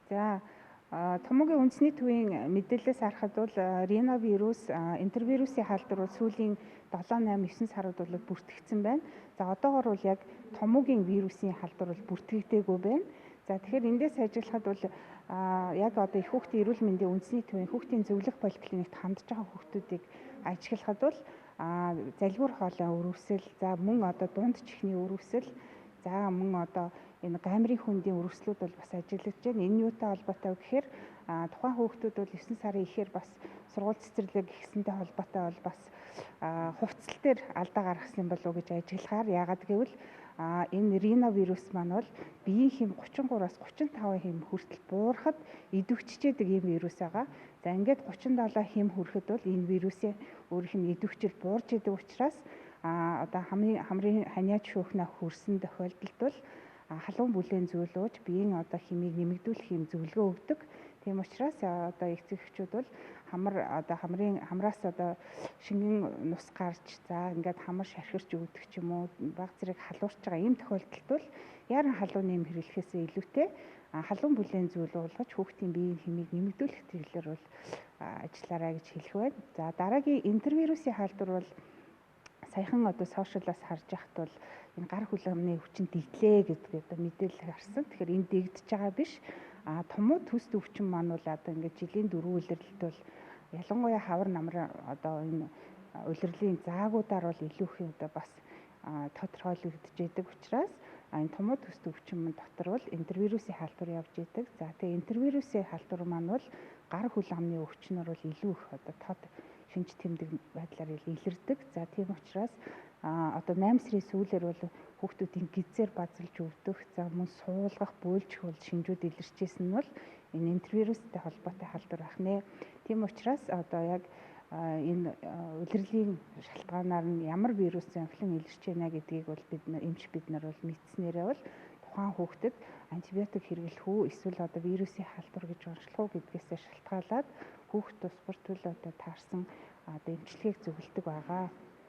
За томоогийн үндэсний төвийн мэдээлэлээс харахад бол риновирус, энтервирусын халдвар бол сүүлийн 7, 8, 9 сарууд бол бүртгэгдсэн байна. За одоогоор бол яг томоогийн вирусын халдвар бол бүртгэгдээгүй байна. За тэгэхээр эндээс ажиллахад бол яг одоо их хүүхдийн эрүүл мэндийн үндэсний төвийн хүүхдийн зөвлөх поликлиникт хандж байгаа хүүхдүүдийг ажиглахад бол залбиур хоолой өрөвсөл, за мөн одоо дунд чихний өрөвсөл, за мөн одоо энэ гамрын хүндийн өрөвслүүд бол бас ажиглагдж байна. Энэ юутай холбоотой вэ гэхээр тухайн хүүхдүүд бол 9 сарын ихээр бас сургууль цэцэрлэг гихсэнтэй холбоотой бол бас хувцал дээр алдаа гаргасан болов уу гэж ажиглахаар, яагаад гэвэл энэ риновирус маань бол биеийн хэм 33-аас 35 хэм хүртэл буурахад идэвхжижээдэг ийм вирус байгаа. За ингээд 37 хэм хүрэхэд бол энэ вирусын өөрийнх нь идэвхжил буурж идэг учраас одоо хамрын ханиач шүүхнээ хүрсэн тохиолдолд бол халуун бүлээн зөөлөөж биеийн одоо хэмийг нэмэгдүүлэх юм зөвлөгөө өгдөг. Тийм учраас одоо эцэгчүүд бол хамраас одоо шингэн нус гарч, за ингээд хамар шархирч өгдөг ч юм уу, баг зэрэг халуурч байгаа ийм тохиолдолд бол яаран халуун нэм хэрэглэхээс илүүтэй халуун бүлээн зөөлүүлж хүүхдийн биеийн хэмийг нэмэгдүүлэх чиглэлээр бол ажиллаарай гэж хэлэх байна. За дараагийн энтервирусын халдвар бол саяхан одоо сошиалаас харж байхад бол энэ гар хүлэмний өвчин дэглээ гэдэг одоо мэдээлэл гарсан. Тэгэхээр энэ дэгдэж байгаа биш. Томуу төс өвчин маань бол одоо ингээд жилийн 4 улирлэлт бол ялангуяа хавар намар одоо энэ улирлын заагуудаар бол илүү их одоо бас тодорхойлогдож байдаг учраас энэ томуу төс өвчин дотор бол энтервирусын халдвар явж идэг. За тэгээ энтервирусын халдвар маань бол гар хүл амны өвчнөр бол илүү их одоо тод шинж тэмдэг байдлаар илэрдэг. За тийм учраас одоо 8 сарын сүүлээр бол хүүхдүүдийн гизээр базалж өвдөх, за мөн суулгах, бөөлжих бол шинжүүд илэрчээсэн нь бол энэ энтервирустэй холбоотой халдвар байх нэ. Тийм учраас одоо яг энэ улирлын шалтгаанаар нь ямар вирусын амхлан илэрч байна гэдгийг бол бид нар бол мэдснээрээ бол тухайн хүүхдэд антибиотик хэрэглэх үү, эсвэл одоо вирусын халдвар гэж онцлох уу гэдгээсээ шалтгаалаад хүүхд тус бүр төлөө одоо таарсан одоо эмчилгээг зөвлөдөг байгаа.